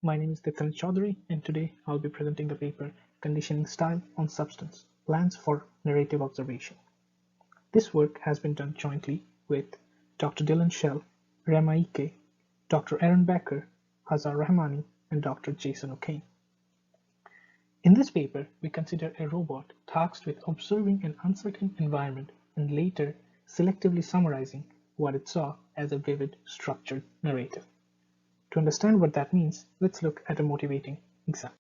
My name is Diptanil Chaudhuri, and today I'll be presenting the paper Conditioning Style on Substance: Plans for Narrative Observation. This work has been done jointly with Dr. Dylan Shell, Rhema, Dr. Aaron Becker, Hazhar Rahmani, and Dr. Jason O'Kane. In this paper, we consider a robot tasked with observing an uncertain environment and later selectively summarizing what it saw as a vivid, structured narrative. To understand what that means, let's look at a motivating example.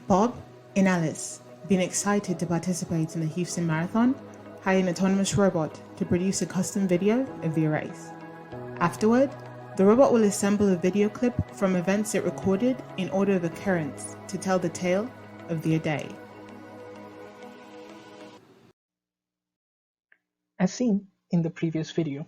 Bob and Alice, being excited to participate in the Houston Marathon, hire an autonomous robot to produce a custom video of the race. Afterward, the robot will assemble a video clip from events it recorded in order of occurrence to tell the tale of the day. As seen in the previous video,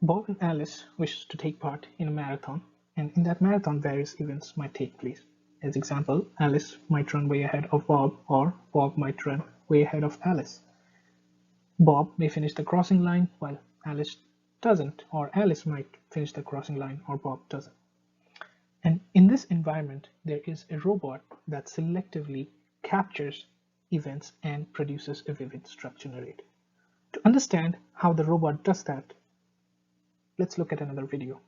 Bob and Alice wish to take part in a marathon, and in that marathon various events might take place. As example, Alice might run way ahead of Bob, or Bob might run way ahead of Alice. Bob may finish the crossing line while Alice doesn't, or Alice might finish the crossing line or Bob doesn't. And in this environment, there is a robot that selectively captures events and produces a vivid structure narrative. To understand how the robot does that, let's look at another video.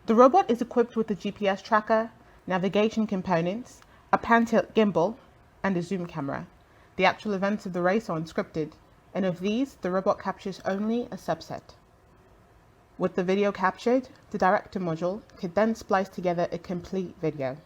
The robot is equipped with a GPS tracker, navigation components, a pan-tilt gimbal, and a zoom camera. The actual events of the race are unscripted, and of these, the robot captures only a subset. With the video captured, the director module could then splice together a complete video.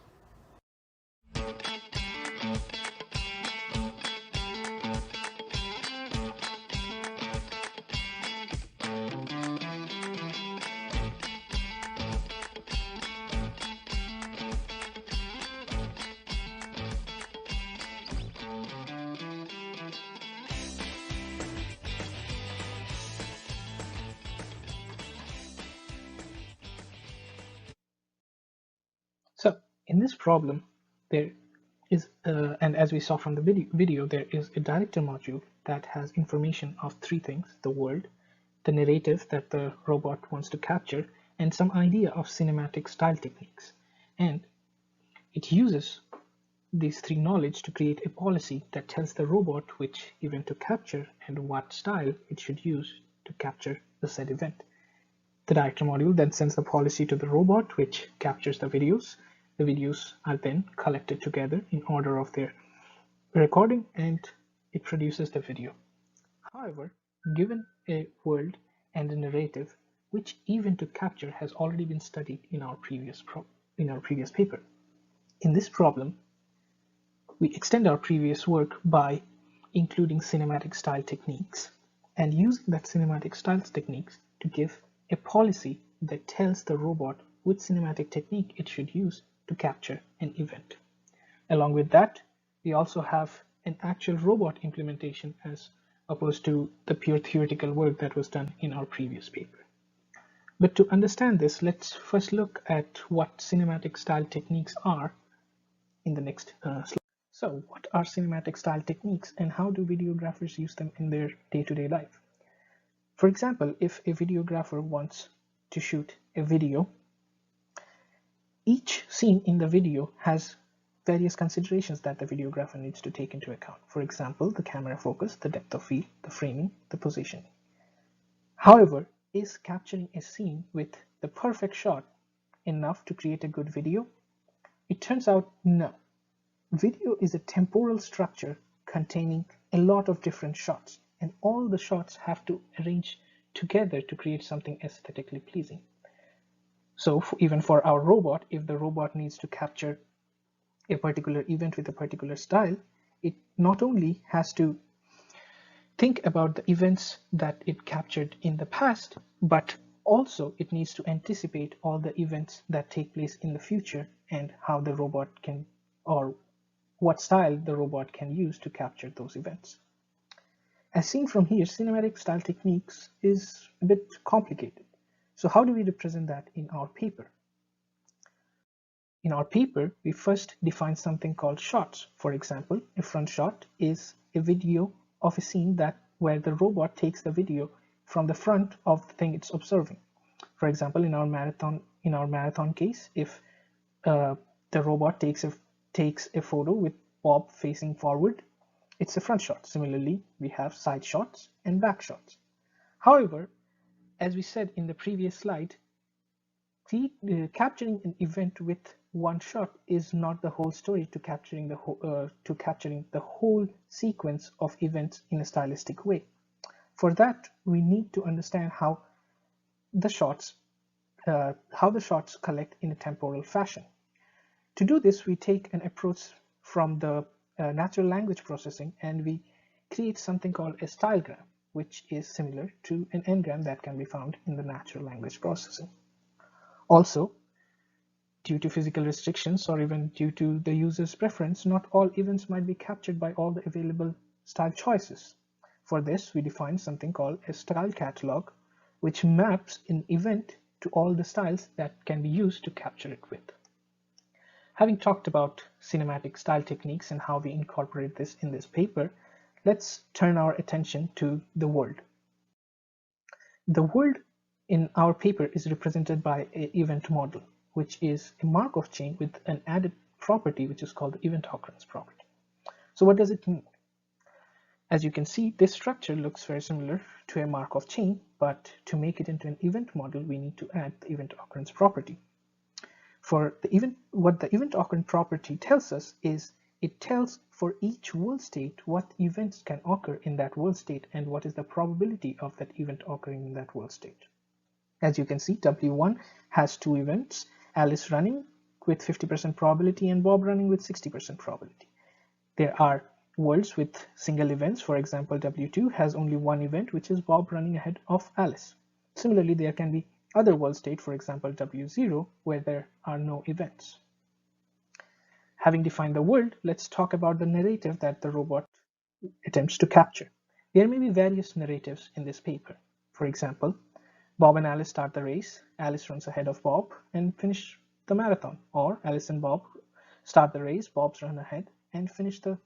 So in this problem, there is, and as we saw from the video, there is a director module that has information of three things: the world, the narrative that the robot wants to capture, and some idea of cinematic style techniques. And it uses these three knowledge to create a policy that tells the robot which event to capture and what style it should use to capture the said event. The director module then sends the policy to the robot, which captures the videos. The videos are then collected together in order of their recording, and it produces the video. However, given a world and a narrative, which event to capture has already been studied in our previous paper. In this problem, we extend our previous work by including cinematic style techniques and using that cinematic styles techniques to give a policy that tells the robot which cinematic technique it should use to capture an event. Along with that, we also have an actual robot implementation as opposed to the pure theoretical work that was done in our previous paper. But to understand this, let's first look at what cinematic style techniques are in the next slide. So what are cinematic style techniques, and how do videographers use them in their day-to-day life? For example, if a videographer wants to shoot a video, each scene in the video has various considerations that the videographer needs to take into account. For example, the camera focus, the depth of field, the framing, the positioning. However, is capturing a scene with the perfect shot enough to create a good video? It turns out no. Video is a temporal structure containing a lot of different shots, and all the shots have to arrange together to create something aesthetically pleasing. So even for our robot, if the robot needs to capture a particular event with a particular style, it not only has to think about the events that it captured in the past, but also it needs to anticipate all the events that take place in the future and how the robot can, or what style the robot can use to capture those events. As seen from here, cinematic style techniques is a bit complicated. So how do we represent that in our paper? In our paper, we first define something called shots. For example, a front shot is a video of a scene where the robot takes the video from the front of the thing it's observing. For example, in our marathon in our marathon case, if the robot takes a photo with Bob facing forward, it's a front shot. Similarly, we have side shots and back shots. However, as we said in the previous slide, capturing an event with one shot is not the whole story to capturing the whole sequence of events in a stylistic way. For that, we need to understand how the shots collect in a temporal fashion. To do this, we take an approach from the natural language processing, and we create something called a stylegram, which is similar to an n-gram that can be found in the natural language processing. Also, due to physical restrictions or even due to the user's preference, not all events might be captured by all the available style choices. For this, we define something called a style catalog, which maps an event to all the styles that can be used to capture it with. Having talked about cinematic style techniques and how we incorporate this in this paper, let's turn our attention to the world. The world in our paper is represented by an event model, which is a Markov chain with an added property which is called the event occurrence property. So what does it mean? As you can see, this structure looks very similar to a Markov chain, but to make it into an event model, we need to add the event occurrence property. For the event, what the event occurrence property tells us is it tells for each world state what events can occur in that world state and what is the probability of that event occurring in that world state. As you can see, W1 has two events, Alice running with 50% probability and Bob running with 60% probability. There are worlds with single events. For example, W2 has only one event, which is Bob running ahead of Alice. Similarly, there can be other world state, for example, W0, where there are no events. Having defined the world, let's talk about the narrative that the robot attempts to capture. There may be various narratives in this paper. For example, Bob and Alice start the race, Alice runs ahead of Bob and finish the marathon. Or Alice and Bob start the race, Bob's run ahead and finish the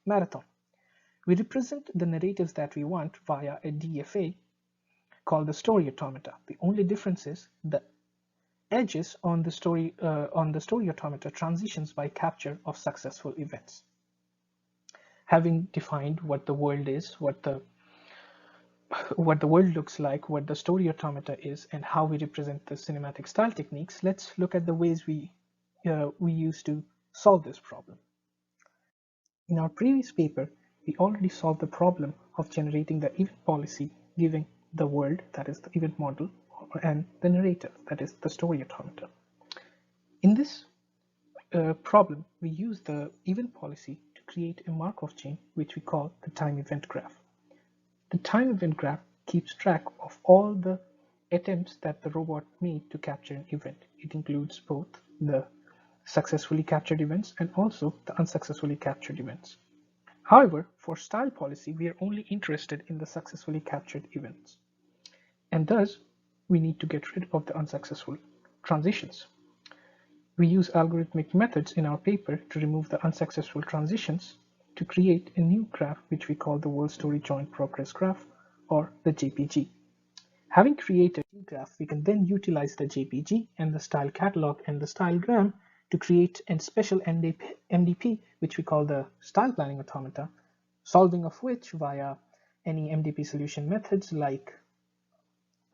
marathon. We represent the narratives that we want via a DFA called the story automata. The only difference is the edges on the story automata transitions by capture of successful events. Having defined what the world is, what the world looks like, what the story automata is, and how we represent the cinematic style techniques, let's look at the ways we use to solve this problem. In our previous paper, we already solved the problem of generating the event policy, giving the world, that is the event model, and the narrator, that is the story automata. In this problem, we use the event policy to create a Markov chain, which we call the time event graph. The time event graph keeps track of all the attempts that the robot made to capture an event. It includes both the successfully captured events and also the unsuccessfully captured events. However, for style policy, we are only interested in the successfully captured events. And thus, we need to get rid of the unsuccessful transitions. We use algorithmic methods in our paper to remove the unsuccessful transitions to create a new graph which we call the world story joint progress graph, or the JPG. Having created a graph, we can then utilize the JPG and the style catalog and the stylegram to create a special MDP, which we call the style planning automata, solving of which via any MDP solution methods like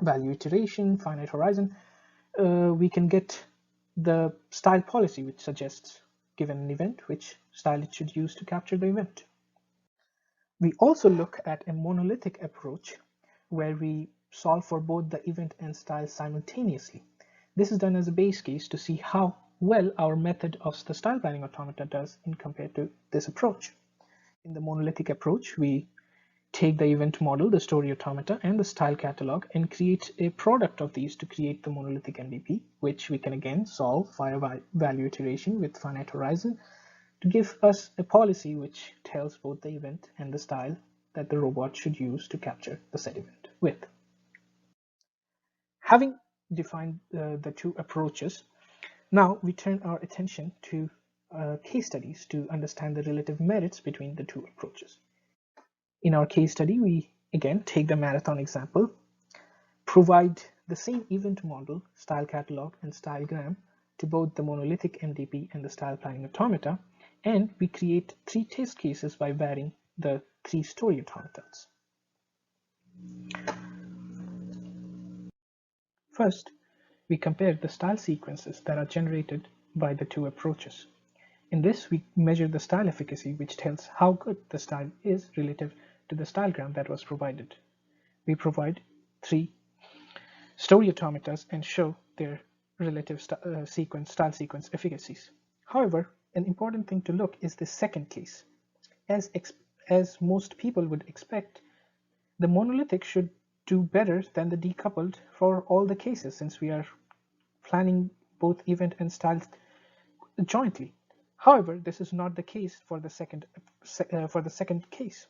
value iteration, finite horizon, we can get the style policy, which suggests, given an event, which style it should use to capture the event. We also look at a monolithic approach where we solve for both the event and style simultaneously. This is done as a base case to see how well our method of the style planning automata does in compared to this approach. In the monolithic approach, we take the event model, the story automata, and the style catalog and create a product of these to create the monolithic MDP, which we can again solve via value iteration with finite horizon to give us a policy which tells both the event and the style that the robot should use to capture the said event with. Having defined the two approaches, now we turn our attention to case studies to understand the relative merits between the two approaches. In our case study, we again take the marathon example, provide the same event model, style catalog, and stylegram to both the monolithic MDP and the style planning automata, and we create 3 test cases by varying the 3 story automatons. First, we compare the style sequences that are generated by the 2 approaches. In this, we measure the style efficacy, which tells how good the style is relative to the stylegram that was provided. We provide 3 story automatas and show their relative style sequence efficacies. However, an important thing to look is the second case. As most people would expect, the monolithic should do better than the decoupled for all the cases, since we are planning both event and style jointly. However, this is not the case for the second case.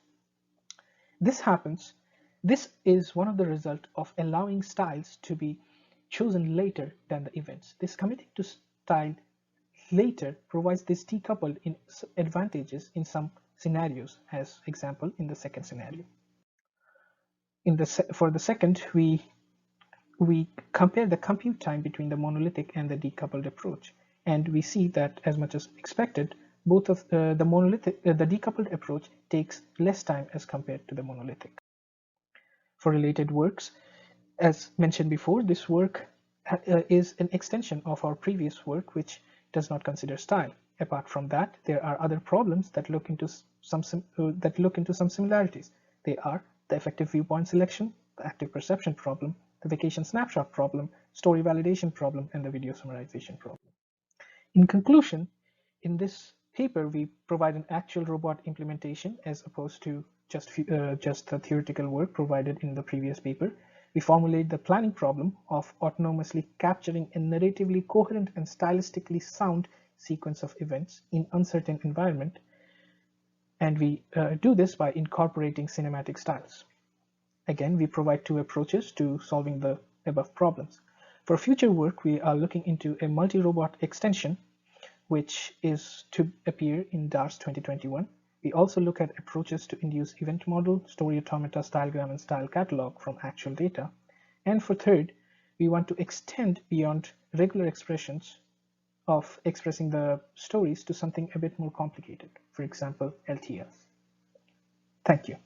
This is one of the result of allowing styles to be chosen later than the events. This committing to style later provides this decoupled advantages in some scenarios, as example in the second scenario. For the second, we compare the compute time between the monolithic and the decoupled approach, and we see that, as much as expected, both of the decoupled approach takes less time as compared to the monolithic. For related works, as mentioned before, this work is an extension of our previous work, which does not consider style. Apart from that, there are other problems that look into some similarities. They are the effective viewpoint selection, the active perception problem, the vacation snapshot problem, story validation problem, and the video summarization problem. In conclusion, in this paper, we provide an actual robot implementation as opposed to just the theoretical work provided in the previous paper. We formulate the planning problem of autonomously capturing a narratively coherent and stylistically sound sequence of events in uncertain environment, and we do this by incorporating cinematic styles. Again, we provide 2 approaches to solving the above problems. For future work, we are looking into a multi-robot extension, which is to appear in DARS 2021. We also look at approaches to induce event model, story automata, stylegram, and style catalog from actual data. And for third, we want to extend beyond regular expressions of expressing the stories to something a bit more complicated, for example, LTLs. Thank you.